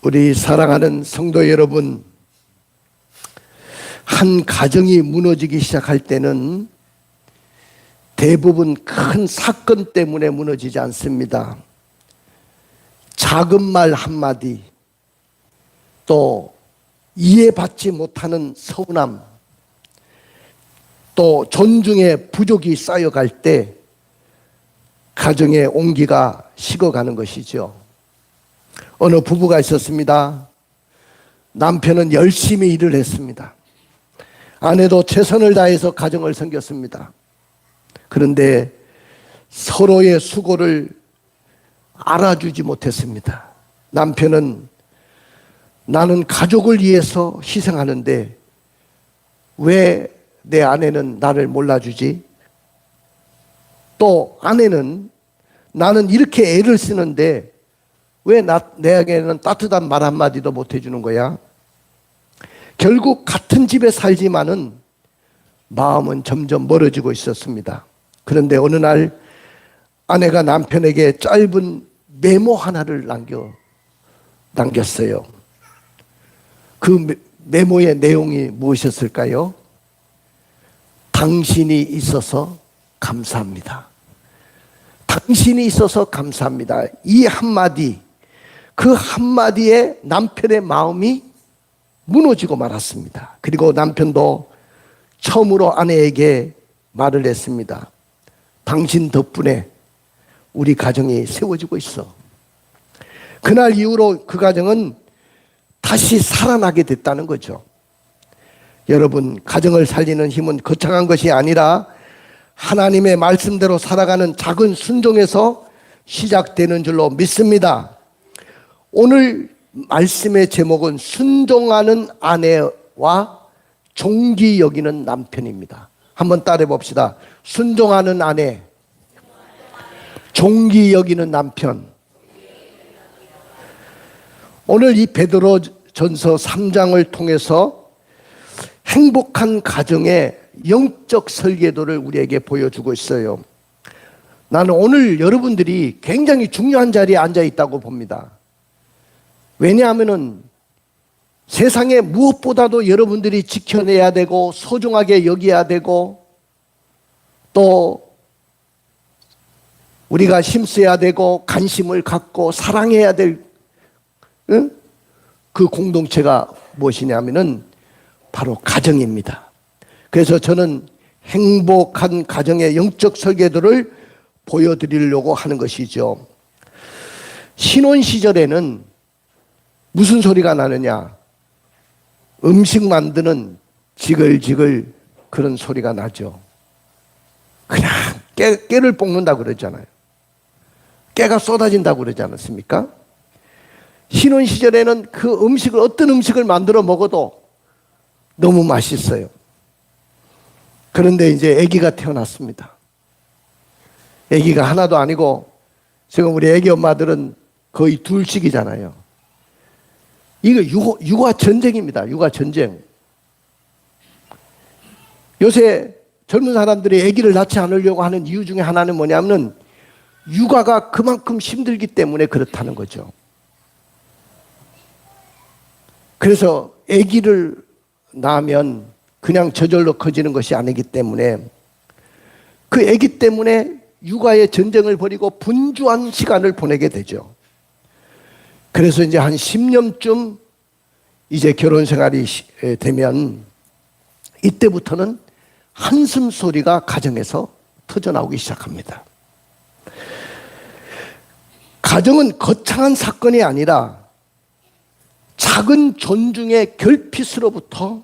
우리 사랑하는 성도 여러분, 한 가정이 무너지기 시작할 때는 대부분 큰 사건 때문에 무너지지 않습니다. 작은 말 한마디, 또 이해받지 못하는 서운함, 또 존중의 부족이 쌓여갈 때 가정의 온기가 식어가는 것이죠. 어느 부부가 있었습니다. 남편은 열심히 일을 했습니다. 아내도 최선을 다해서 가정을 섬겼습니다. 그런데 서로의 수고를 알아주지 못했습니다. 남편은 나는 가족을 위해서 희생하는데 왜 내 아내는 나를 몰라주지? 또 아내는 나는 이렇게 애를 쓰는데 왜 내에게는 따뜻한 말 한마디도 못 해주는 거야? 결국 같은 집에 살지만은 마음은 점점 멀어지고 있었습니다. 그런데 어느 날 아내가 남편에게 짧은 메모 하나를 남겼어요. 그 메모의 내용이 무엇이었을까요? 당신이 있어서 감사합니다. 당신이 있어서 감사합니다. 이 한마디, 그 한마디에 남편의 마음이 무너지고 말았습니다. 그리고 남편도 처음으로 아내에게 말을 했습니다. 당신 덕분에 우리 가정이 세워지고 있어. 그날 이후로 그 가정은 다시 살아나게 됐다는 거죠. 여러분, 가정을 살리는 힘은 거창한 것이 아니라 하나님의 말씀대로 살아가는 작은 순종에서 시작되는 줄로 믿습니다. 오늘 말씀의 제목은 순종하는 아내와 종기 여기는 남편입니다. 한번 따라해 봅시다. 순종하는 아내, 종기 여기는 남편. 오늘 이 베드로전서 3장을 통해서 행복한 가정의 영적 설계도를 우리에게 보여주고 있어요. 나는 오늘 여러분들이 굉장히 중요한 자리에 앉아 있다고 봅니다. 왜냐하면 세상에 무엇보다도 여러분들이 지켜내야 되고 소중하게 여겨야 되고 또 우리가 힘써야 되고 관심을 갖고 사랑해야 될 그 공동체가 무엇이냐면은 바로 가정입니다. 그래서 저는 행복한 가정의 영적 설계도를 보여드리려고 하는 것이죠. 신혼 시절에는 무슨 소리가 나느냐? 음식 만드는 지글지글 그런 소리가 나죠. 그냥 깨를 볶는다고 그러잖아요. 깨가 쏟아진다고 그러지 않았습니까? 신혼 시절에는 그 음식을 어떤 음식을 만들어 먹어도 너무 맛있어요. 그런데 이제 아기가 태어났습니다. 아기가 하나도 아니고 지금 우리 아기 엄마들은 거의 둘씩이잖아요. 이거 육아 전쟁입니다. 육아 전쟁. 요새 젊은 사람들이 아기를 낳지 않으려고 하는 이유 중에 하나는 뭐냐면 육아가 그만큼 힘들기 때문에 그렇다는 거죠. 그래서 아기를 낳으면 그냥 저절로 커지는 것이 아니기 때문에 그 아기 때문에 육아의 전쟁을 벌이고 분주한 시간을 보내게 되죠. 그래서 이제 한 10년쯤 이제 결혼 생활이 되면 이때부터는 한숨 소리가 가정에서 터져나오기 시작합니다. 가정은 거창한 사건이 아니라 작은 존중의 결핍으로부터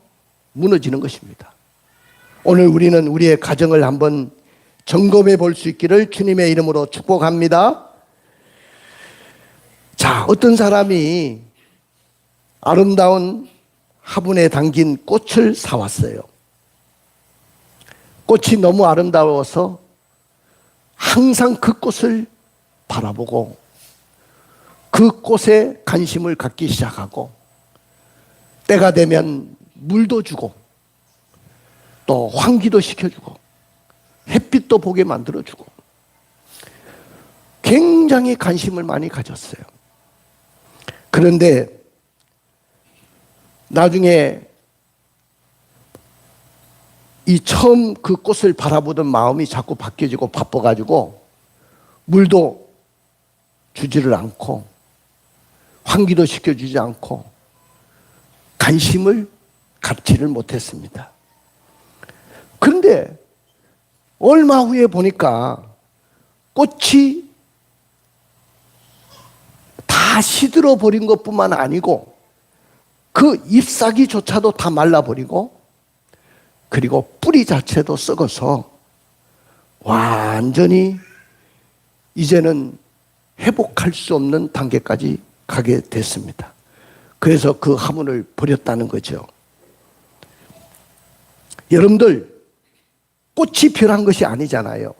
무너지는 것입니다. 오늘 우리는 우리의 가정을 한번 점검해 볼 수 있기를 주님의 이름으로 축복합니다. 자, 어떤 사람이 아름다운 화분에 담긴 꽃을 사왔어요. 꽃이 너무 아름다워서 항상 그 꽃을 바라보고 그 꽃에 관심을 갖기 시작하고 때가 되면 물도 주고 또 환기도 시켜주고 햇빛도 보게 만들어주고 굉장히 관심을 많이 가졌어요. 그런데 나중에 이 처음 그 꽃을 바라보던 마음이 자꾸 바뀌어지고 바빠가지고 물도 주지를 않고 환기도 시켜주지 않고 관심을 갖지를 못했습니다. 그런데 얼마 후에 보니까 꽃이 다 시들어 버린 것뿐만 아니고 그 잎사귀조차도 다 말라버리고 그리고 뿌리 자체도 썩어서 완전히 이제는 회복할 수 없는 단계까지 가게 됐습니다. 그래서 그 화분을 버렸다는 거죠. 여러분들, 꽃이 변한 것이 아니잖아요.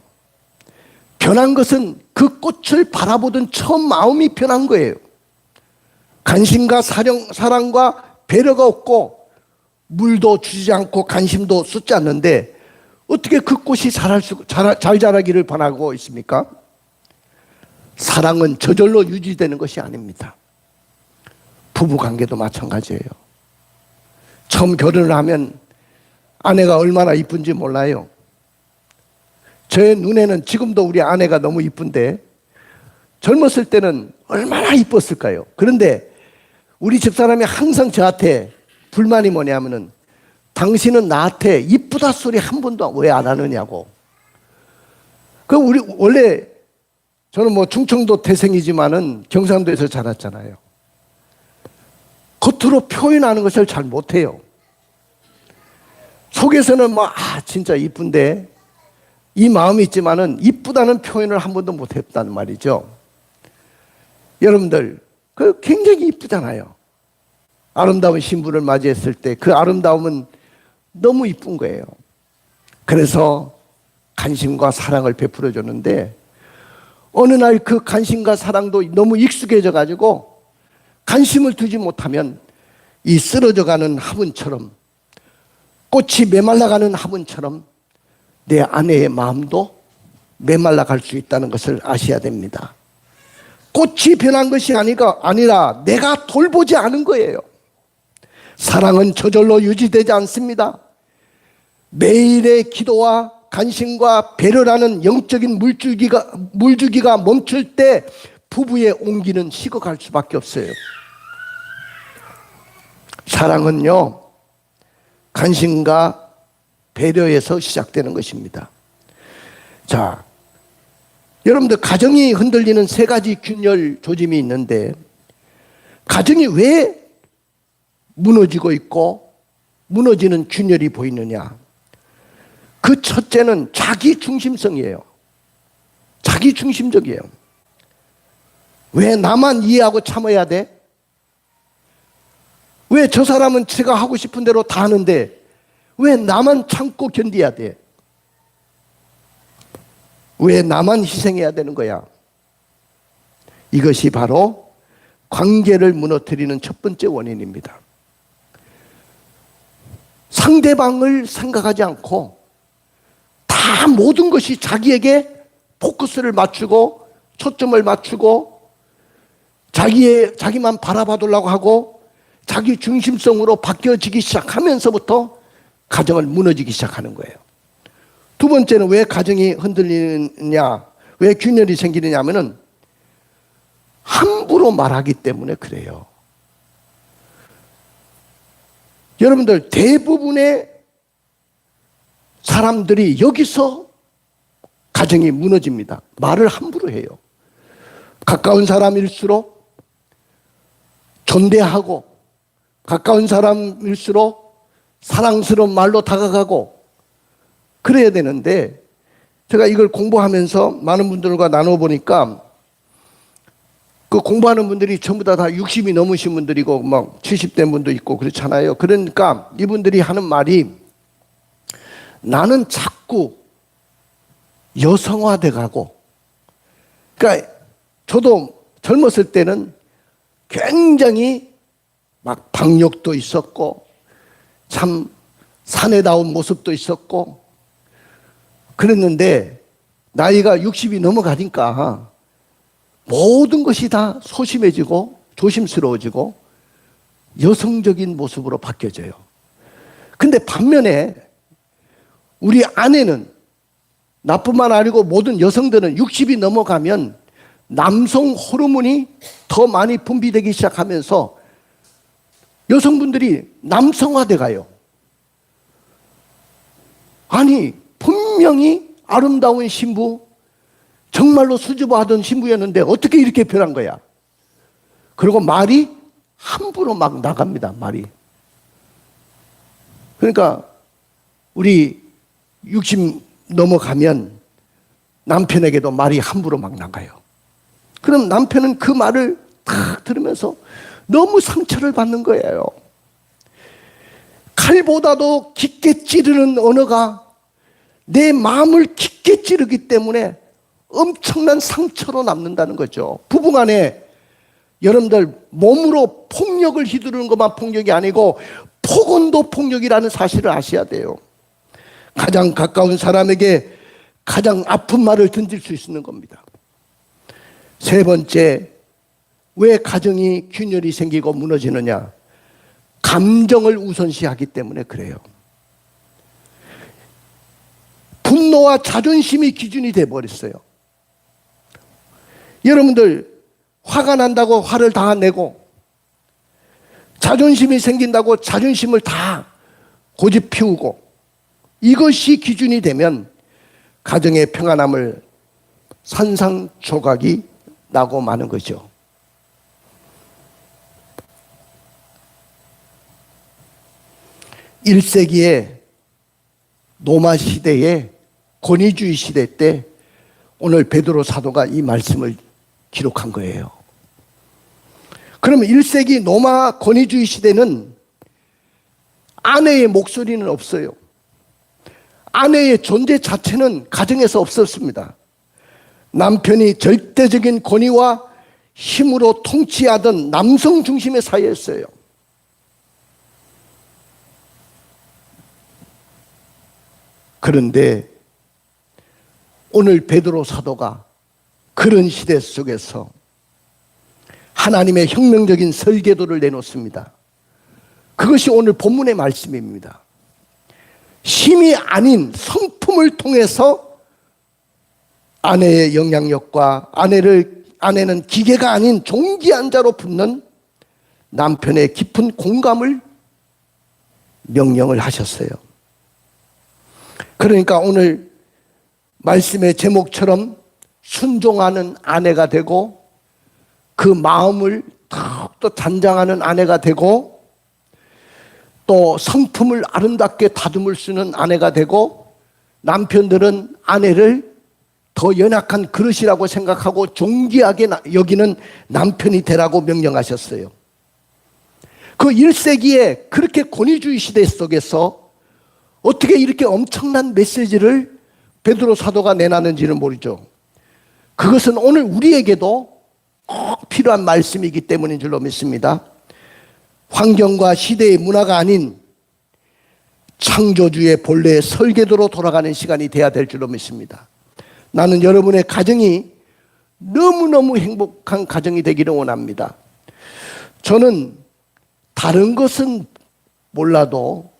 변한 것은 그 꽃을 바라보던 처음 마음이 변한 거예요. 관심과 사랑과 배려가 없고 물도 주지 않고 관심도 쏟지 않는데 어떻게 그 꽃이 잘 자라기를 바라고 있습니까? 사랑은 저절로 유지되는 것이 아닙니다. 부부관계도 마찬가지예요. 처음 결혼을 하면 아내가 얼마나 이쁜지 몰라요. 제 눈에는 지금도 우리 아내가 너무 이쁜데 젊었을 때는 얼마나 이뻤을까요? 그런데 우리 집사람이 항상 저한테 불만이 뭐냐면은 당신은 나한테 이쁘다 소리 한 번도 왜 안 하느냐고. 그럼 우리 원래 저는 뭐 충청도 태생이지만은 경상도에서 자랐잖아요. 겉으로 표현하는 것을 잘 못해요. 속에서는 뭐 진짜 이쁜데 이 마음이 있지만은 이쁘다는 표현을 한 번도 못했다는 말이죠. 여러분들 그 굉장히 이쁘잖아요. 아름다운 신부를 맞이했을 때 그 아름다움은 너무 이쁜 거예요. 그래서 관심과 사랑을 베풀어 줬는데 어느 날 그 관심과 사랑도 너무 익숙해져 가지고 관심을 두지 못하면 이 쓰러져가는 화분처럼 꽃이 메말라가는 화분처럼 내 아내의 마음도 메말라갈 수 있다는 것을 아셔야 됩니다. 꽃이 변한 것이 아니라 내가 돌보지 않은 거예요. 사랑은 저절로 유지되지 않습니다. 매일의 기도와 관심과 배려라는 영적인 물주기가 멈출 때 부부의 온기는 식어갈 수밖에 없어요. 사랑은요, 관심과 배려에서 시작되는 것입니다. 자, 여러분들 가정이 흔들리는 세 가지 균열 조짐이 있는데 가정이 왜 무너지고 있고 무너지는 균열이 보이느냐? 그 첫째는 자기 중심성이에요. 자기 중심적이에요. 왜 나만 이해하고 참아야 돼? 왜 저 사람은 제가 하고 싶은 대로 다 하는데 왜 나만 참고 견뎌야 돼? 왜 나만 희생해야 되는 거야? 이것이 바로 관계를 무너뜨리는 첫 번째 원인입니다. 상대방을 생각하지 않고 다 모든 것이 자기에게 포커스를 맞추고 초점을 맞추고 자기만 바라봐두려고 하고 자기 중심성으로 바뀌어지기 시작하면서부터 가정을 무너지기 시작하는 거예요. 두 번째는 왜 가정이 흔들리느냐, 왜 균열이 생기느냐 하면은 함부로 말하기 때문에 그래요. 여러분들 대부분의 사람들이 여기서 가정이 무너집니다. 말을 함부로 해요. 가까운 사람일수록 존대하고 가까운 사람일수록 사랑스러운 말로 다가가고 그래야 되는데 제가 이걸 공부하면서 많은 분들과 나눠보니까 그 공부하는 분들이 전부 다 60이 넘으신 분들이고 막 70대 분도 있고 그렇잖아요. 그러니까 이분들이 하는 말이 나는 자꾸 여성화돼 가고 그러니까 저도 젊었을 때는 굉장히 막 박력도 있었고 참 사내다운 모습도 있었고 그랬는데 나이가 60이 넘어가니까 모든 것이 다 소심해지고 조심스러워지고 여성적인 모습으로 바뀌어져요. 근데 반면에 우리 아내는, 나뿐만 아니고 모든 여성들은 60이 넘어가면 남성 호르몬이 더 많이 분비되기 시작하면서 여성분들이 남성화돼 가요. 아니, 분명히 아름다운 신부, 정말로 수줍어하던 신부였는데 어떻게 이렇게 변한 거야? 그리고 말이 함부로 막 나갑니다, 말이. 그러니까 우리 60 넘어가면 남편에게도 말이 함부로 막 나가요. 그럼 남편은 그 말을 딱 들으면서 너무 상처를 받는 거예요. 칼보다도 깊게 찌르는 언어가 내 마음을 깊게 찌르기 때문에 엄청난 상처로 남는다는 거죠. 부부간에 여러분들 몸으로 폭력을 휘두르는 것만 폭력이 아니고 폭언도 폭력이라는 사실을 아셔야 돼요. 가장 가까운 사람에게 가장 아픈 말을 던질 수 있는 겁니다. 세 번째, 왜 가정이 균열이 생기고 무너지느냐? 감정을 우선시하기 때문에 그래요. 분노와 자존심이 기준이 돼버렸어요. 여러분들 화가 난다고 화를 다 내고 자존심이 생긴다고 자존심을 다 고집 피우고 이것이 기준이 되면 가정의 평안함을 산산조각이 나고 마는 거죠. (1세기의) 로마 시대에 권위주의 시대 때 오늘 베드로 사도가 이 말씀을 기록한 거예요. 그러면 1세기 로마 권위주의 시대는 아내의 목소리는 없어요. 아내의 존재 자체는 가정에서 없었습니다. 남편이 절대적인 권위와 힘으로 통치하던 남성 중심의 사회였어요. 그런데 오늘 베드로 사도가 그런 시대 속에서 하나님의 혁명적인 설계도를 내놓습니다. 그것이 오늘 본문의 말씀입니다. 힘이 아닌 성품을 통해서 아내의 영향력과 아내는 기계가 아닌 존귀한 자로 붙는 남편의 깊은 공감을 명령을 하셨어요. 그러니까 오늘 말씀의 제목처럼 순종하는 아내가 되고 그 마음을 더욱더 단장하는 아내가 되고 또 성품을 아름답게 다듬을 수 있는 아내가 되고 남편들은 아내를 더 연약한 그릇이라고 생각하고 존귀하게 여기는 남편이 되라고 명령하셨어요. 그 1세기에 그렇게 권위주의 시대 속에서 어떻게 이렇게 엄청난 메시지를 베드로 사도가 내놨는지는 모르죠. 그것은 오늘 우리에게도 꼭 필요한 말씀이기 때문인 줄로 믿습니다. 환경과 시대의 문화가 아닌 창조주의 본래의 설계도로 돌아가는 시간이 돼야 될 줄로 믿습니다. 나는 여러분의 가정이 너무너무 행복한 가정이 되기를 원합니다. 저는 다른 것은 몰라도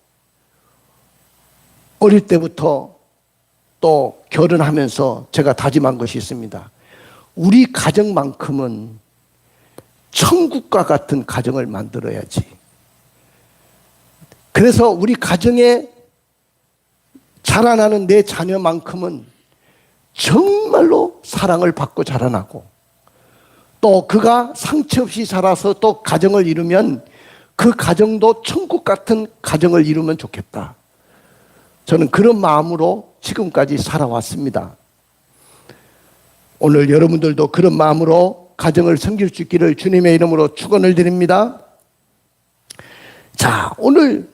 어릴 때부터 또 결혼하면서 제가 다짐한 것이 있습니다. 우리 가정만큼은 천국과 같은 가정을 만들어야지. 그래서 우리 가정에 자라나는 내 자녀만큼은 정말로 사랑을 받고 자라나고 또 그가 상처 없이 자라서 또 가정을 이루면 그 가정도 천국 같은 가정을 이루면 좋겠다. 저는 그런 마음으로 지금까지 살아왔습니다. 오늘 여러분들도 그런 마음으로 가정을 섬길 수 있기를 주님의 이름으로 축원을 드립니다. 자, 오늘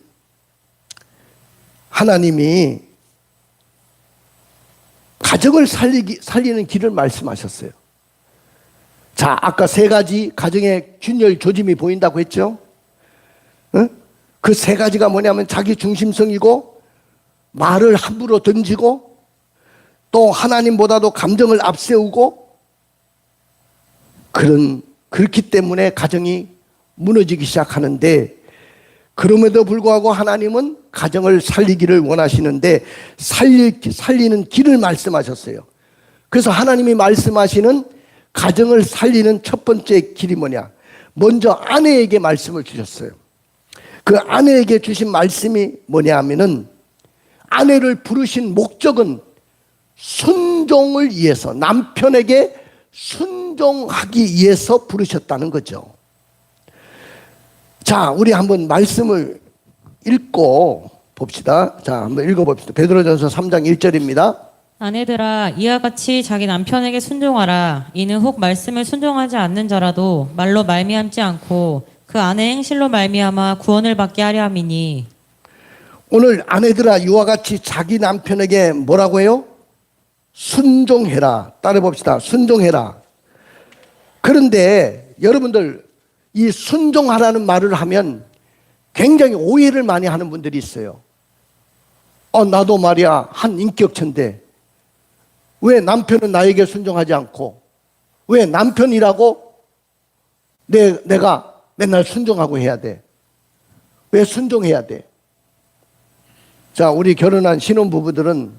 하나님이 가정을 살리는 길을 말씀하셨어요. 자, 아까 세 가지 가정의 균열 조짐이 보인다고 했죠? 그 세 가지가 뭐냐면 자기 중심성이고 말을 함부로 던지고 또 하나님보다도 감정을 앞세우고 그렇기 때문에 가정이 무너지기 시작하는데, 그럼에도 불구하고 하나님은 가정을 살리기를 원하시는데 살리는 길을 말씀하셨어요. 그래서 하나님이 말씀하시는 가정을 살리는 첫 번째 길이 뭐냐? 먼저 아내에게 말씀을 주셨어요. 그 아내에게 주신 말씀이 뭐냐 하면은, 아내를 부르신 목적은 순종을 위해서, 남편에게 순종하기 위해서 부르셨다는 거죠. 자, 우리 한번 말씀을 읽고 봅시다. 자, 한번 읽어봅시다. 베드로전서 3장 1절입니다. 아내들아, 이와 같이 자기 남편에게 순종하라. 이는 혹 말씀을 순종하지 않는 자라도 말로 말미암지 않고 그 아내의 행실로 말미암아 구원을 받게 하려 함이니. 오늘 아내들아, 이와 같이 자기 남편에게 뭐라고 해요? 순종해라. 따라 봅시다. 순종해라. 그런데 여러분들, 이 순종하라는 말을 하면 굉장히 오해를 많이 하는 분들이 있어요. 나도 말이야 한 인격체인데 왜 남편은 나에게 순종하지 않고, 왜 남편이라고 내가 맨날 순종하고 해야 돼? 왜 순종해야 돼? 자, 우리 결혼한 신혼부부들은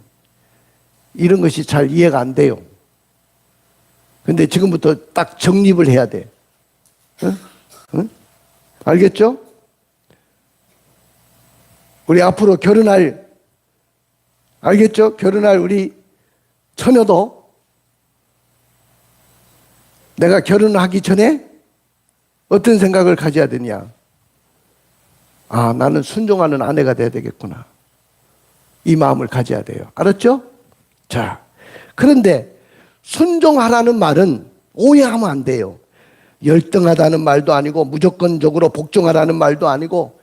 이런 것이 잘 이해가 안 돼요. 근데 지금부터 딱 정립을 해야 돼. 응? 응? 알겠죠? 우리 앞으로 결혼할, 알겠죠? 결혼할 우리 처녀도 내가 결혼하기 전에 어떤 생각을 가져야 되냐? 나는 순종하는 아내가 돼야 되겠구나. 이 마음을 가져야 돼요. 알았죠? 자, 그런데 순종하라는 말은 오해하면 안 돼요. 열등하다는 말도 아니고, 무조건적으로 복종하라는 말도 아니고,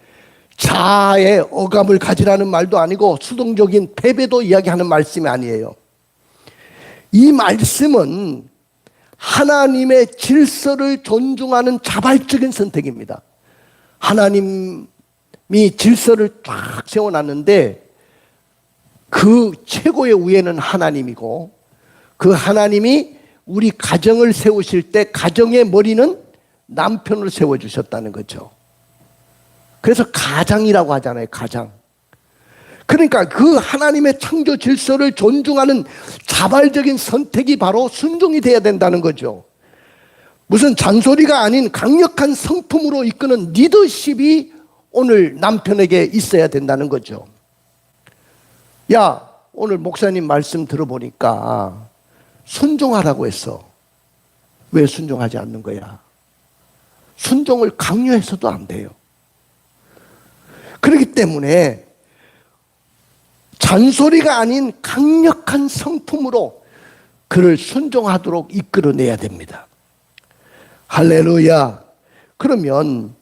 자아의 어감을 가지라는 말도 아니고, 수동적인 패배도 이야기하는 말씀이 아니에요. 이 말씀은 하나님의 질서를 존중하는 자발적인 선택입니다. 하나님이 질서를 쫙 세워놨는데 그 최고의 우애는 하나님이고, 그 하나님이 우리 가정을 세우실 때 가정의 머리는 남편을 세워주셨다는 거죠. 그래서 가장이라고 하잖아요. 가장. 그러니까 그 하나님의 창조 질서를 존중하는 자발적인 선택이 바로 순종이 돼야 된다는 거죠. 무슨 잔소리가 아닌 강력한 성품으로 이끄는 리더십이 오늘 남편에게 있어야 된다는 거죠. 야, 오늘 목사님 말씀 들어보니까 순종하라고 했어. 왜 순종하지 않는 거야? 순종을 강요해서도 안 돼요. 그렇기 때문에 잔소리가 아닌 강력한 성품으로 그를 순종하도록 이끌어내야 됩니다. 할렐루야. 그러면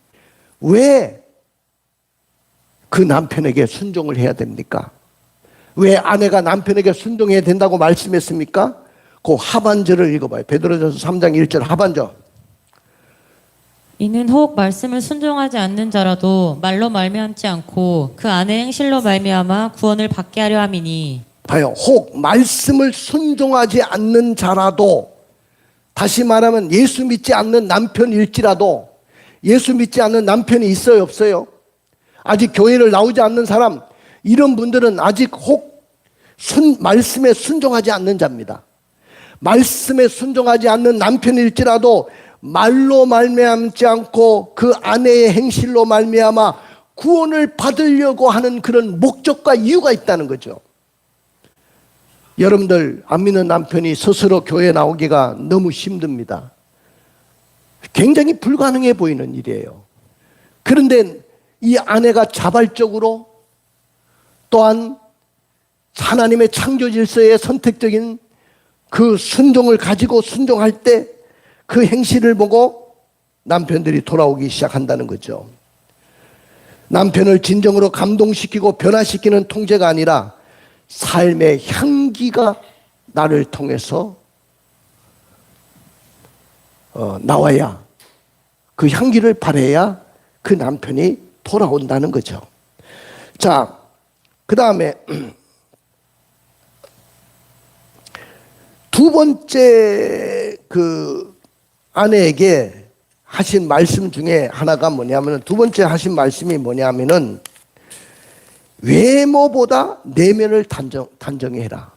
왜 그 남편에게 순종을 해야 됩니까? 왜 아내가 남편에게 순종해야 된다고 말씀했습니까? 그 하반절을 읽어봐요. 베드로전서 3장 1절 하반절. 이는 혹 말씀을 순종하지 않는 자라도 말로 말미암지 않고 그 아내의 행실로 말미암아 구원을 받게 하려 함이니. 봐요. 혹 말씀을 순종하지 않는 자라도, 다시 말하면 예수 믿지 않는 남편일지라도, 예수 믿지 않는 남편이 있어요, 없어요? 아직 교회를 나오지 않는 사람, 이런 분들은 아직 혹 말씀에 순종하지 않는 자입니다. 말씀에 순종하지 않는 남편일지라도 말로 말미암지 않고 그 아내의 행실로 말미암아 구원을 받으려고 하는 그런 목적과 이유가 있다는 거죠. 여러분들, 안 믿는 남편이 스스로 교회 나오기가 너무 힘듭니다. 굉장히 불가능해 보이는 일이에요. 그런데 이 아내가 자발적으로, 또한 하나님의 창조 질서의 선택적인 그 순종을 가지고 순종할 때 그 행실을 보고 남편들이 돌아오기 시작한다는 거죠. 남편을 진정으로 감동시키고 변화시키는 통제가 아니라 삶의 향기가 나를 통해서 나와야, 그 향기를 발해야 그 남편이 돌아온다는 거죠. 자, 그 다음에 두 번째 그 아내에게 하신 말씀 중에 하나가 뭐냐면은, 두 번째 하신 말씀이 뭐냐면은, 외모보다 내면을 단정해라.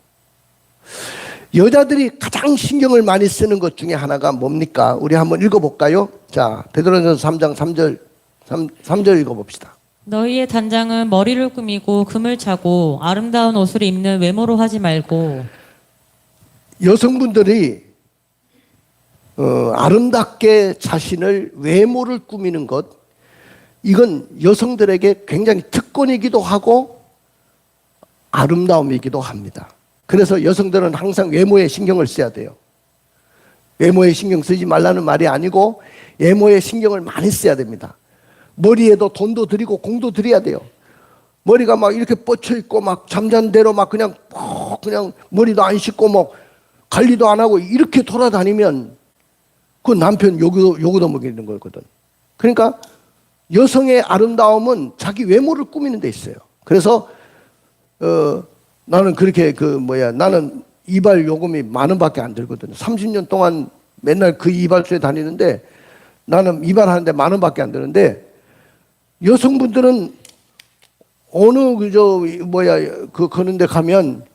여자들이 가장 신경을 많이 쓰는 것 중에 하나가 뭡니까? 우리 한번 읽어볼까요? 자, 베드로전서 3장 3절 읽어봅시다. 너희의 단장은 머리를 꾸미고 금을 차고 아름다운 옷을 입는 외모로 하지 말고. 여성분들이 아름답게 자신을 외모를 꾸미는 것, 이건 여성들에게 굉장히 특권이기도 하고 아름다움이기도 합니다. 그래서 여성들은 항상 외모에 신경을 써야 돼요. 외모에 신경 쓰지 말라는 말이 아니고 외모에 신경을 많이 써야 됩니다. 머리에도 돈도 들이고 공도 들여야 돼요. 머리가 막 이렇게 뻗쳐 있고 막 잠잔 대로 막 그냥 머리도 안 씻고 뭐 관리도 안 하고 이렇게 돌아다니면 그 남편 요구도 먹이는 거거든. 그러니까 여성의 아름다움은 자기 외모를 꾸미는 데 있어요. 그래서 나는 그렇게 나는 이발 요금이 10,000원밖에 안 들거든요. 30년 동안 맨날 그 이발소에 다니는데 나는 이발하는데 10,000원밖에 안 드는데, 여성분들은 어느 그런 데 가면,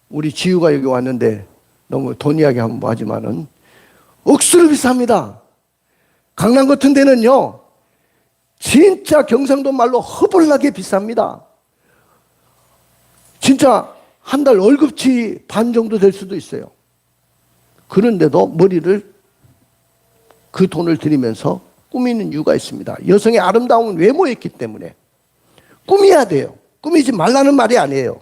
우리 지우가 여기 왔는데 너무 돈 이야기 하면 뭐 하지만은 억수로 비쌉니다. 강남 같은 데는요, 진짜 경상도 말로 허벌나게 비쌉니다. 진짜 한 달 월급치 반 정도 될 수도 있어요. 그런데도 머리를 그 돈을 들이면서 꾸미는 이유가 있습니다. 여성의 아름다움은 외모에 있기 때문에 꾸며야 돼요. 꾸미지 말라는 말이 아니에요.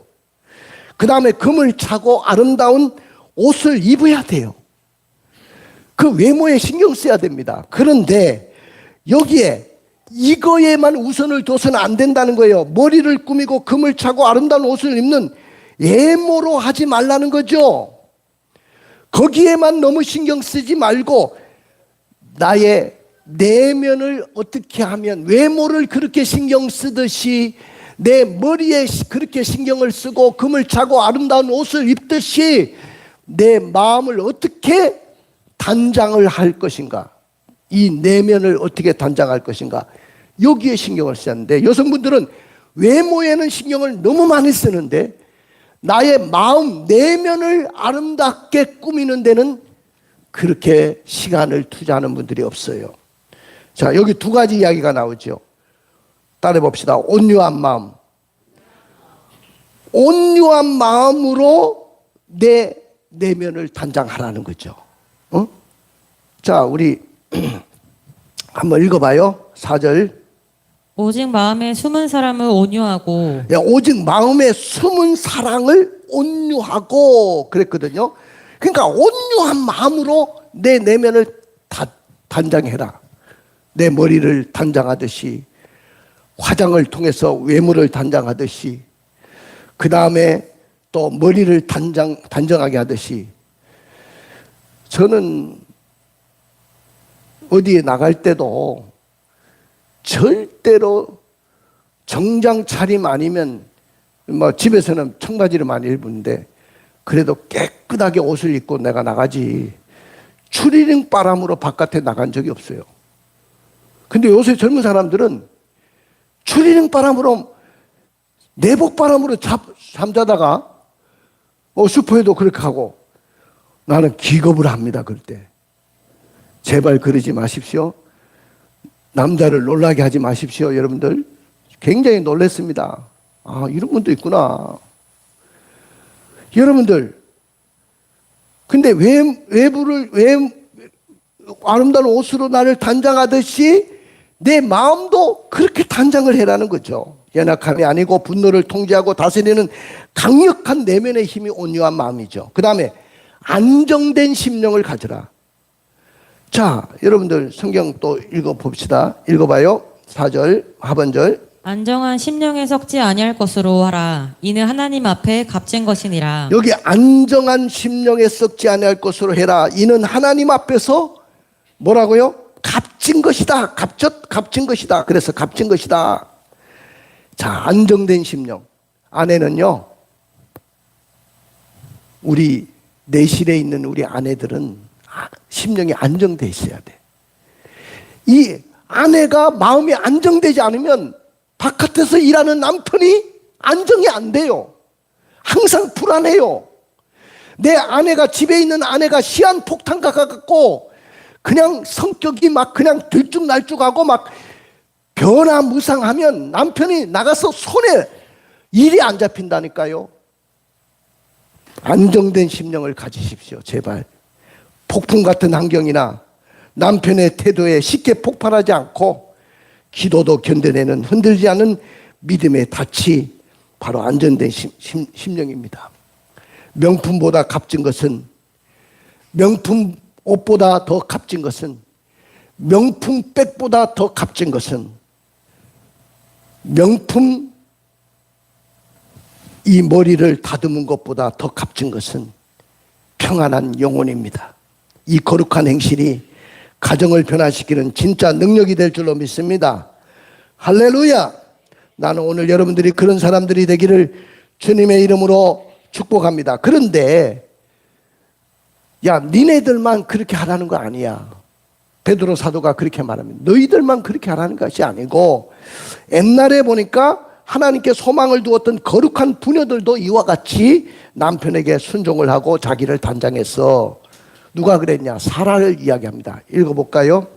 그 다음에 금을 차고 아름다운 옷을 입어야 돼요. 그 외모에 신경 써야 됩니다. 그런데 여기에 이거에만 우선을 둬서는 안 된다는 거예요. 머리를 꾸미고 금을 차고 아름다운 옷을 입는 외모로 하지 말라는 거죠. 거기에만 너무 신경 쓰지 말고 나의 내면을 어떻게 하면, 외모를 그렇게 신경 쓰듯이 내 머리에 그렇게 신경을 쓰고 금을 차고 아름다운 옷을 입듯이 내 마음을 어떻게 단장을 할 것인가, 이 내면을 어떻게 단장할 것인가, 여기에 신경을 쓰는데, 여성분들은 외모에는 신경을 너무 많이 쓰는데 나의 마음 내면을 아름답게 꾸미는 데는 그렇게 시간을 투자하는 분들이 없어요. 자, 여기 두 가지 이야기가 나오죠. 따라해 봅시다. 온유한 마음. 온유한 마음으로 내 내면을 단장하라는 거죠. 자, 우리 한번 읽어봐요. 4절. 오직 마음에 숨은 사람을 온유하고. 오직 마음에 숨은 사랑을 온유하고 그랬거든요. 그러니까 온유한 마음으로 내 내면을 단장해라. 내 머리를 단장하듯이, 화장을 통해서 외모를 단장하듯이, 그 다음에 또 머리를 단정하게 하듯이. 저는 어디에 나갈 때도 절대로 정장 차림 아니면, 뭐 집에서는 청바지를 많이 입는데 그래도 깨끗하게 옷을 입고 내가 나가지, 추리닝 바람으로 바깥에 나간 적이 없어요. 근데 요새 젊은 사람들은 추리닝 바람으로, 내복 바람으로 잠자다가 슈퍼에도 그렇게 하고, 나는 기겁을 합니다. 그럴 때 제발 그러지 마십시오. 남자를 놀라게 하지 마십시오. 여러분들 굉장히 놀랐습니다. 아, 이런 분도 있구나. 여러분들, 근데 외부를 아름다운 옷으로 나를 단장하듯이 내 마음도 그렇게 단장을 해라는 거죠. 연약함이 아니고 분노를 통제하고 다스리는 강력한 내면의 힘이 온유한 마음이죠. 그 다음에 안정된 심령을 가져라. 자, 여러분들 성경 또 읽어봅시다. 읽어봐요. 4절 하반절. 안정한 심령에 섞지 아니할 것으로 하라. 이는 하나님 앞에 값진 것이니라. 여기 안정한 심령에 썩지 아니할 것으로 해라. 이는 하나님 앞에서 뭐라고요? 값진 것이다. 값진 것이다. 그래서 값진 것이다. 자, 안정된 심령. 아내는요, 우리 내실에 있는 우리 아내들은 심령이 안정돼 있어야 돼. 이 아내가 마음이 안정되지 않으면 바깥에서 일하는 남편이 안정이 안 돼요. 항상 불안해요. 내 아내가, 집에 있는 아내가 시한폭탄과 같고 그냥 성격이 막 그냥 들쭉날쭉하고 막 변화무쌍하면 남편이 나가서 손에 일이 안 잡힌다니까요. 안정된 심령을 가지십시오. 제발. 폭풍 같은 환경이나 남편의 태도에 쉽게 폭발하지 않고 기도도 견뎌내는 흔들지 않는 믿음의 닻이 바로 안정된 심령입니다. 명품보다 값진 것은, 명품 옷보다 더 값진 것은, 명품 백보다 더 값진 것은, 명품 이 머리를 다듬은 것보다 더 값진 것은 평안한 영혼입니다. 이 거룩한 행실이 가정을 변화시키는 진짜 능력이 될 줄로 믿습니다. 할렐루야! 나는 오늘 여러분들이 그런 사람들이 되기를 주님의 이름으로 축복합니다. 그런데 야, 니네들만 그렇게 하라는 거 아니야. 베드로 사도가 그렇게 말합니다. 너희들만 그렇게 하라는 것이 아니고, 옛날에 보니까 하나님께 소망을 두었던 거룩한 부녀들도 이와 같이 남편에게 순종을 하고 자기를 단장했어. 누가 그랬냐? 사라를 이야기합니다. 읽어볼까요?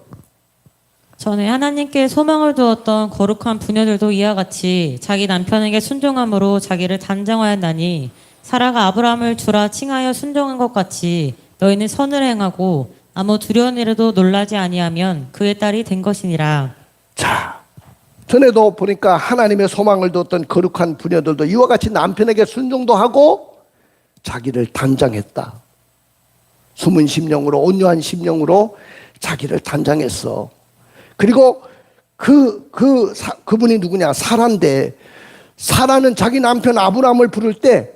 전에 하나님께 소망을 두었던 거룩한 부녀들도 이와 같이 자기 남편에게 순종함으로 자기를 단장하였나니, 사라가 아브라함을 주라 칭하여 순종한 것 같이 너희는 선을 행하고 아무 두려운 일에도 놀라지 아니하면 그의 딸이 된 것이니라. 자, 전에도 보니까 하나님의 소망을 두었던 거룩한 부녀들도 이와 같이 남편에게 순종도 하고 자기를 단장했다. 숨은 심령으로, 온유한 심령으로 자기를 단장했어. 그리고 그분이 누구냐? 사라인데, 사라는 자기 남편 아브라함을 부를 때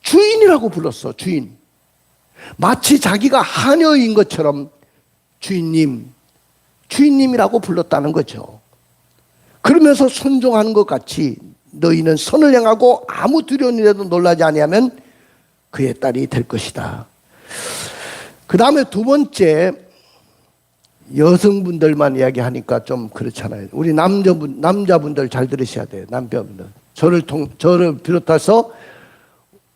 주인이라고 불렀어. 주인. 마치 자기가 하녀인 것처럼 주인님이라고 불렀다는 거죠. 그러면서 순종하는 것 같이 너희는 선을 행하고 아무 두려운 일에도 놀라지 아니하면 그의 딸이 될 것이다. 그 다음에 두 번째, 여성분들만 이야기하니까 좀 그렇잖아요. 우리 남자분들 잘 들으셔야 돼요. 남자분들. 저를 비롯해서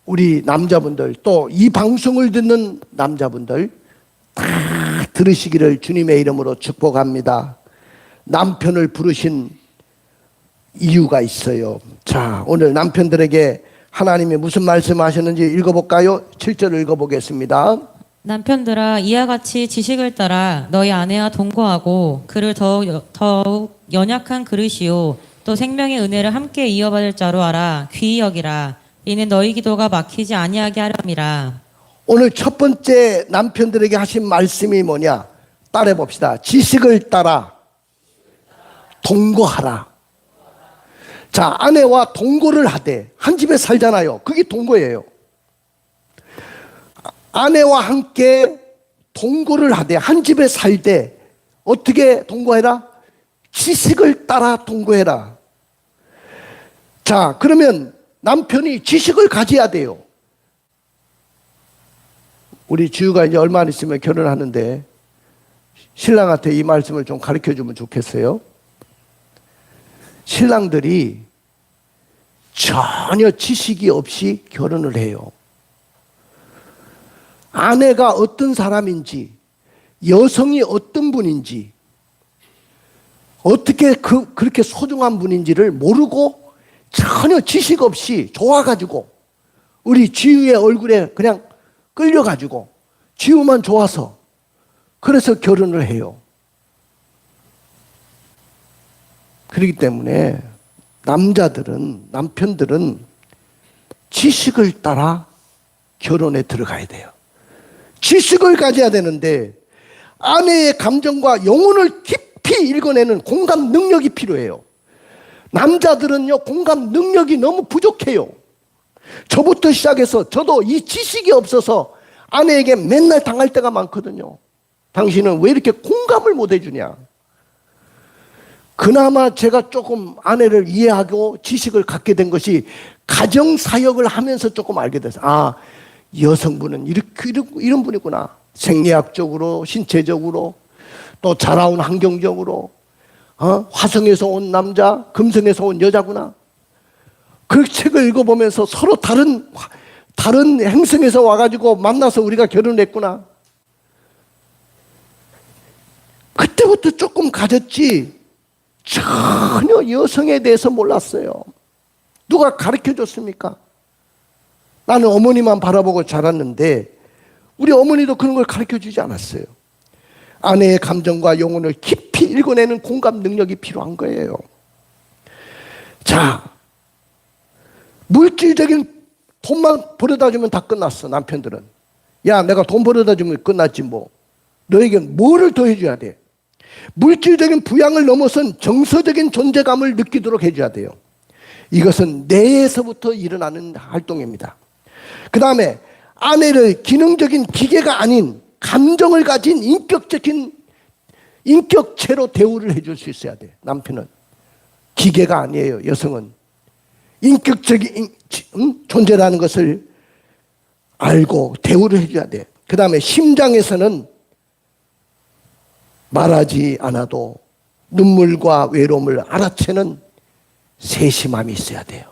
우리 남자분들, 또 이 방송을 듣는 남자분들 다 들으시기를 주님의 이름으로 축복합니다. 남편을 부르신 이유가 있어요. 자, 오늘 남편들에게 하나님이 무슨 말씀하셨는지 읽어볼까요? 7절을 읽어보겠습니다. 남편들아, 이와 같이 지식을 따라 너희 아내와 동거하고 그를 더욱 연약한 그릇이요 또 생명의 은혜를 함께 이어받을 자로 알아 귀히 여기라. 이는 너희 기도가 막히지 아니하게 하렴이라. 오늘 첫 번째 남편들에게 하신 말씀이 뭐냐? 따라해 봅시다. 지식을 따라 동거하라. 자, 아내와 동거를 하되, 한 집에 살잖아요. 그게 동거예요. 아내와 함께 동거를 하되, 한 집에 살되 어떻게 동거해라? 지식을 따라 동거해라. 자, 그러면 남편이 지식을 가져야 돼요. 우리 주유가 이제 얼마 안 있으면 결혼하는데 신랑한테 이 말씀을 좀 가르쳐 주면 좋겠어요. 신랑들이 전혀 지식이 없이 결혼을 해요. 아내가 어떤 사람인지, 여성이 어떤 분인지, 어떻게 그렇게 소중한 분인지를 모르고 전혀 지식 없이 좋아가지고 우리 지우의 얼굴에 그냥 끌려가지고 지우만 좋아서 그래서 결혼을 해요. 그렇기 때문에 남편들은 지식을 따라 결혼에 들어가야 돼요. 지식을 가져야 되는데 아내의 감정과 영혼을 깊이 읽어내는 공감 능력이 필요해요. 남자들은요, 공감 능력이 너무 부족해요. 저부터 시작해서 저도 이 지식이 없어서 아내에게 맨날 당할 때가 많거든요. 당신은 왜 이렇게 공감을 못 해주냐? 그나마 제가 조금 아내를 이해하고 지식을 갖게 된 것이 가정사역을 하면서 조금 알게 됐어요. 아, 여성분은 이런 분이구나. 생리학적으로, 신체적으로, 또 자라온 환경적으로 화성에서 온 남자, 금성에서 온 여자구나. 그 책을 읽어보면서 서로 다른 행성에서 와가지고 만나서 우리가 결혼했구나. 그때부터 조금 가졌지 전혀 여성에 대해서 몰랐어요. 누가 가르쳐 줬습니까? 나는 어머니만 바라보고 자랐는데 우리 어머니도 그런 걸 가르쳐 주지 않았어요. 아내의 감정과 영혼을 깊이 읽어내는 공감 능력이 필요한 거예요. 자, 물질적인 돈만 벌어다 주면 다 끝났어. 남편들은 야, 내가 돈 벌어다 주면 끝났지 뭐. 너에겐 뭐를 더 해줘야 돼? 물질적인 부양을 넘어선 정서적인 존재감을 느끼도록 해줘야 돼요. 이것은 내에서부터 일어나는 활동입니다. 그 다음에 아내를 기능적인 기계가 아닌 감정을 가진 인격체로 대우를 해줄 수 있어야 돼. 남편은 기계가 아니에요. 여성은 인격적인 존재라는 것을 알고 대우를 해줘야 돼. 그 다음에 심장에서는 말하지 않아도 눈물과 외로움을 알아채는 세심함이 있어야 돼요.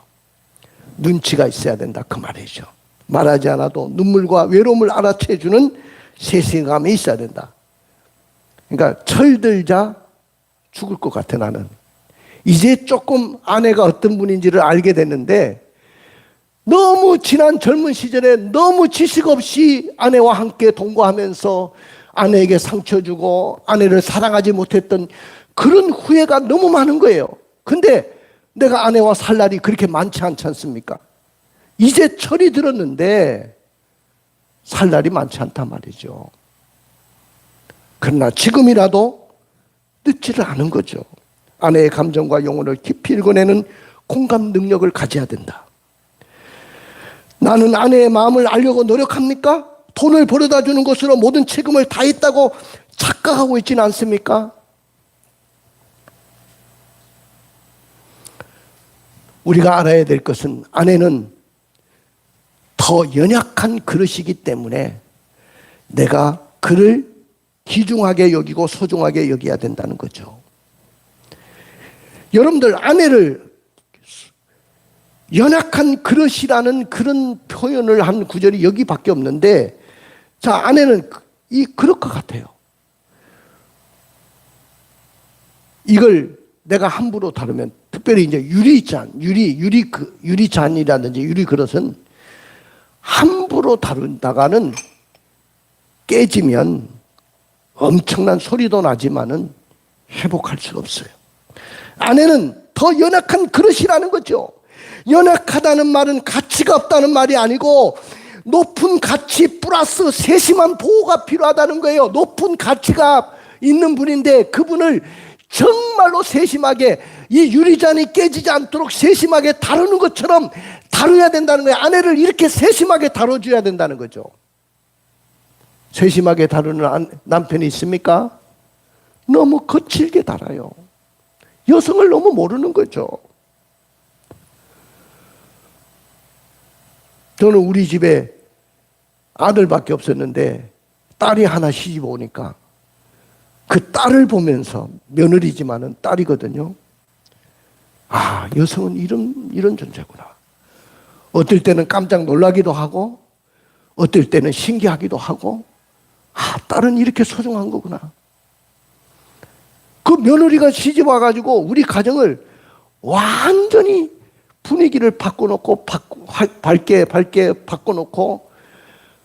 눈치가 있어야 된다 그 말이죠. 말하지 않아도 눈물과 외로움을 알아채주는 세심함이 있어야 된다. 그러니까 철들자 죽을 것 같아. 나는 이제 조금 아내가 어떤 분인지를 알게 됐는데, 너무 지난 젊은 시절에 너무 지식 없이 아내와 함께 동거하면서 아내에게 상처 주고 아내를 사랑하지 못했던 그런 후회가 너무 많은 거예요. 근데 내가 아내와 살 날이 그렇게 많지 않지 않습니까? 이제 철이 들었는데 살 날이 많지 않단 말이죠. 그러나 지금이라도 늦지를 않은 거죠. 아내의 감정과 영혼을 깊이 읽어내는 공감 능력을 가져야 된다. 나는 아내의 마음을 알려고 노력합니까? 돈을 벌어다 주는 것으로 모든 책임을 다 있다고 착각하고 있지는 않습니까? 우리가 알아야 될 것은 아내는 더 연약한 그릇이기 때문에 내가 그를 귀중하게 여기고 소중하게 여겨야 된다는 거죠. 여러분들, 아내를 연약한 그릇이라는 그런 표현을 한 구절이 여기밖에 없는데, 자, 아내는 이 그릇 것 같아요. 이걸 내가 함부로 다루면, 특별히 이제 유리잔이라든지 유리 그릇은 함부로 다룬다가는 깨지면 엄청난 소리도 나지만은 회복할 수가 없어요. 아내는 더 연약한 그릇이라는 거죠. 연약하다는 말은 가치가 없다는 말이 아니고 높은 가치 플러스 세심한 보호가 필요하다는 거예요. 높은 가치가 있는 분인데 그분을 정말로 세심하게, 이 유리잔이 깨지지 않도록 세심하게 다루는 것처럼 다뤄야 된다는 거예요. 아내를 이렇게 세심하게 다뤄줘야 된다는 거죠. 세심하게 다루는 남편이 있습니까? 너무 거칠게 다뤄요. 여성을 너무 모르는 거죠. 저는 우리 집에 아들밖에 없었는데 딸이 하나 시집 오니까 그 딸을 보면서, 며느리지만은 딸이거든요. 아, 여성은 이런 존재구나. 어떨 때는 깜짝 놀라기도 하고 어떨 때는 신기하기도 하고, 아, 딸은 이렇게 소중한 거구나. 그 며느리가 시집 와가지고 우리 가정을 완전히 분위기를 바꿔놓고 밝게 바꿔놓고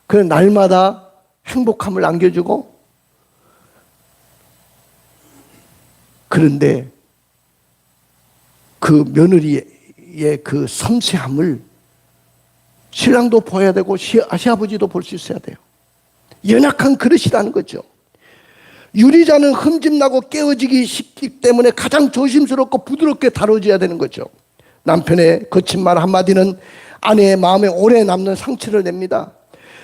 그 날마다 행복함을 안겨주고, 그런데 그 며느리의 그 섬세함을 신랑도 보여야 되고 시아버지도 볼 수 있어야 돼요. 연약한 그릇이라는 거죠. 유리잔은 흠집나고 깨어지기 쉽기 때문에 가장 조심스럽고 부드럽게 다뤄줘야 되는 거죠. 남편의 거친 말 한마디는 아내의 마음에 오래 남는 상처를 냅니다.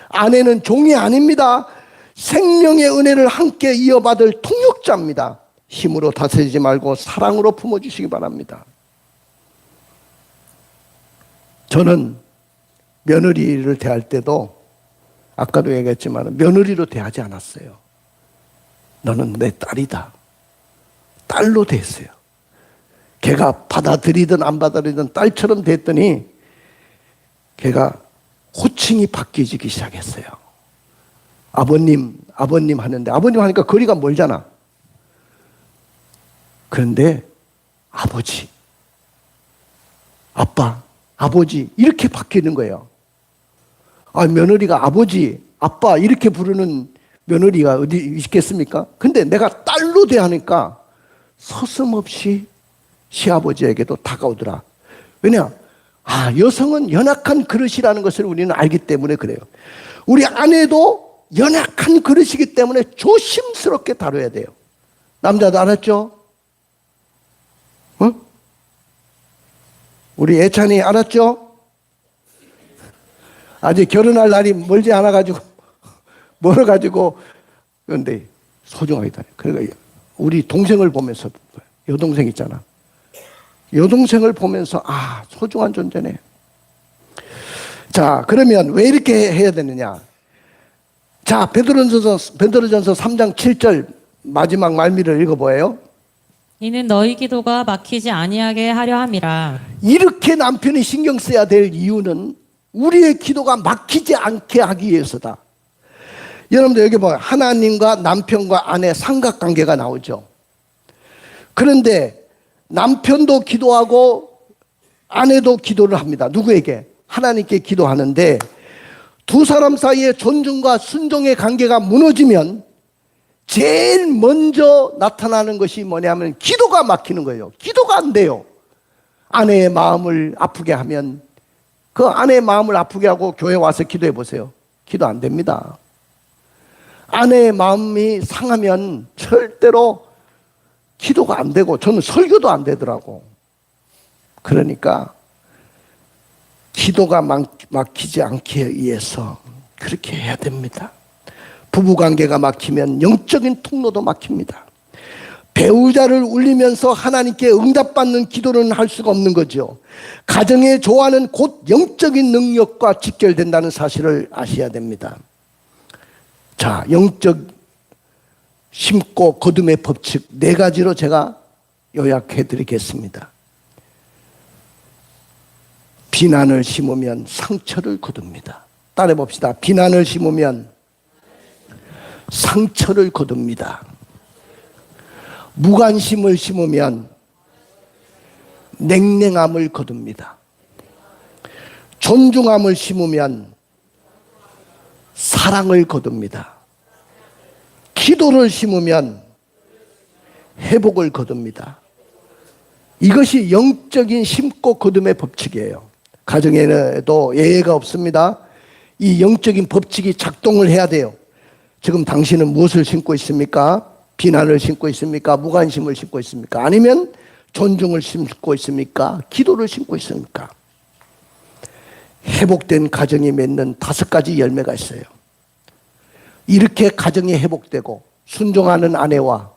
아내는 종이 아닙니다. 생명의 은혜를 함께 이어받을 통역자입니다. 힘으로 다스리지 말고 사랑으로 품어주시기 바랍니다. 저는 며느리를 대할 때도 아까도 얘기했지만 며느리로 대하지 않았어요. 너는 내 딸이다. 딸로 됐어요. 걔가 받아들이든 안 받아들이든 딸처럼 됐더니 걔가 호칭이 바뀌어지기 시작했어요. 아버님, 아버님 하는데, 아버님 하니까 거리가 멀잖아. 그런데 아버지, 아빠, 아버지 이렇게 바뀌는 거예요. 며느리가 아버지, 아빠 이렇게 부르는 며느리가 어디 있겠습니까? 근데 내가 딸로 대하니까 서슴없이 시아버지에게도 다가오더라. 왜냐? 여성은 연약한 그릇이라는 것을 우리는 알기 때문에 그래요. 우리 아내도 연약한 그릇이기 때문에 조심스럽게 다뤄야 돼요. 남자도 알았죠? 우리 애찬이 알았죠? 아직 결혼할 날이 멀지 않아가지고 멀어가지고 그런데 소중하게 다녀. 그러니까 우리 동생을 보면서 여동생 있잖아. 여동생을 보면서 소중한 존재네. 자, 그러면 왜 이렇게 해야 되느냐? 자, 베드로전서 3장 7절 마지막 말미를 읽어보아요. 이는 너희 기도가 막히지 아니하게 하려 함이라. 이렇게 남편이 신경 써야 될 이유는 우리의 기도가 막히지 않게 하기 위해서다. 여러분들 여기 보면 하나님과 남편과 아내 삼각관계가 나오죠. 그런데 남편도 기도하고 아내도 기도를 합니다. 누구에게? 하나님께 기도하는데 두 사람 사이의 존중과 순종의 관계가 무너지면 제일 먼저 나타나는 것이 뭐냐면 기도가 막히는 거예요. 기도가 안 돼요. 아내의 마음을 아프게 하면 그 아내의 마음을 아프게 하고 교회 와서 기도해 보세요. 기도 안 됩니다. 아내의 마음이 상하면 절대로 기도가 안 되고 저는 설교도 안 되더라고. 그러니까 기도가 막히지 않기 위해서 그렇게 해야 됩니다. 부부관계가 막히면 영적인 통로도 막힙니다. 배우자를 울리면서 하나님께 응답받는 기도는 할 수가 없는 거죠. 가정의 조화는 곧 영적인 능력과 직결된다는 사실을 아셔야 됩니다. 자, 영적 심고 거둠의 법칙 4가지로 제가 요약해 드리겠습니다. 비난을 심으면 상처를 거둡니다. 따라해 봅시다. 비난을 심으면 상처를 거둡니다. 무관심을 심으면 냉랭함을 거둡니다. 존중함을 심으면 사랑을 거둡니다. 기도를 심으면 회복을 거둡니다. 이것이 영적인 심고 거둠의 법칙이에요. 가정에도 예외가 없습니다. 이 영적인 법칙이 작동을 해야 돼요. 지금 당신은 무엇을 심고 있습니까? 비난을 심고 있습니까? 무관심을 심고 있습니까? 아니면 존중을 심고 있습니까? 기도를 심고 있습니까? 회복된 가정이 맺는 5가지 열매가 있어요. 이렇게 가정이 회복되고 순종하는 아내와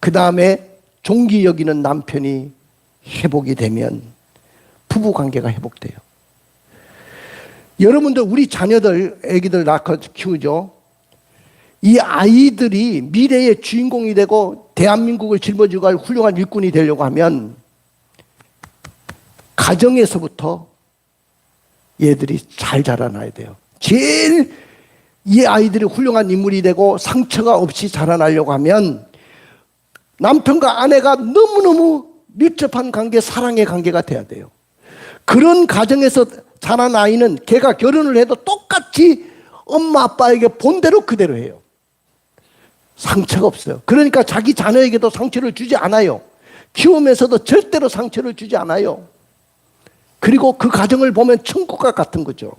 그 다음에 종기 여기는 남편이 회복이 되면 부부관계가 회복돼요. 여러분들 우리 자녀들, 애기들 낳고 키우죠. 이 아이들이 미래의 주인공이 되고 대한민국을 짊어지고 갈 훌륭한 일꾼이 되려고 하면 가정에서부터 얘들이 잘 자라나야 돼요. 제일 이 아이들이 훌륭한 인물이 되고 상처가 없이 자라나려고 하면 남편과 아내가 너무너무 밀접한 관계, 사랑의 관계가 돼야 돼요. 그런 가정에서 자란 아이는 걔가 결혼을 해도 똑같이 엄마 아빠에게 본대로 그대로 해요. 상처가 없어요. 그러니까 자기 자녀에게도 상처를 주지 않아요. 키우면서도 절대로 상처를 주지 않아요. 그리고 그 가정을 보면 천국과 같은 거죠.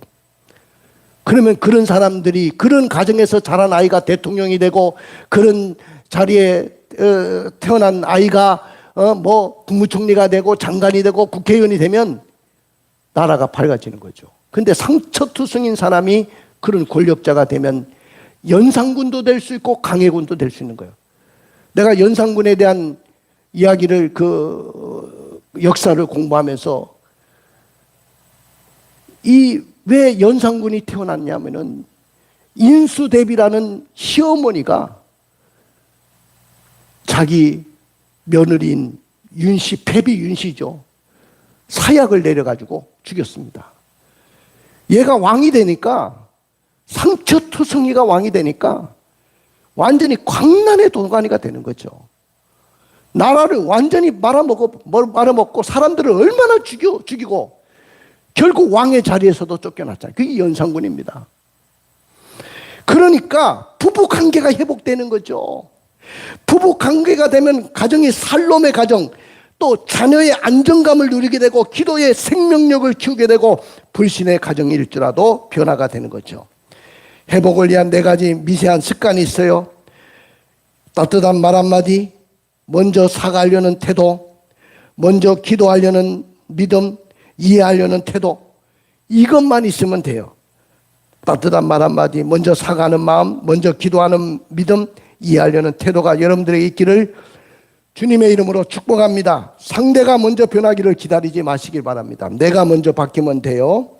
그러면 그런 사람들이 그런 가정에서 자란 아이가 대통령이 되고 그런 자리에 태어난 아이가 국무총리가 되고 장관이 되고 국회의원이 되면 나라가 밝아지는 거죠. 근데 상처투성인 사람이 그런 권력자가 되면 연산군도 될 수 있고 강해군도 될 수 있는 거예요. 내가 연산군에 대한 이야기를 역사를 공부하면서 왜 연산군이 태어났냐면은 인수대비라는 시어머니가 자기 며느리인 윤씨, 패비 윤씨죠. 사약을 내려가지고 죽였습니다. 얘가 왕이 되니까, 상처투성이가 왕이 되니까 완전히 광란의 도가니가 되는 거죠. 나라를 완전히 말아먹고 사람들을 얼마나 죽이고 결국 왕의 자리에서도 쫓겨났잖아요. 그게 연산군입니다. 그러니까 부부 관계가 회복되는 거죠. 부부 관계가 되면 가정이 살롬의 가정, 또 자녀의 안정감을 누리게 되고 기도의 생명력을 키우게 되고 불신의 가정일지라도 변화가 되는 거죠. 회복을 위한 4가지 미세한 습관이 있어요. 따뜻한 말 한마디, 먼저 사과하려는 태도, 먼저 기도하려는 믿음, 이해하려는 태도, 이것만 있으면 돼요. 따뜻한 말 한마디, 먼저 사과하는 마음, 먼저 기도하는 믿음, 이해하려는 태도가 여러분들에게 있기를 주님의 이름으로 축복합니다. 상대가 먼저 변하기를 기다리지 마시길 바랍니다. 내가 먼저 바뀌면 돼요.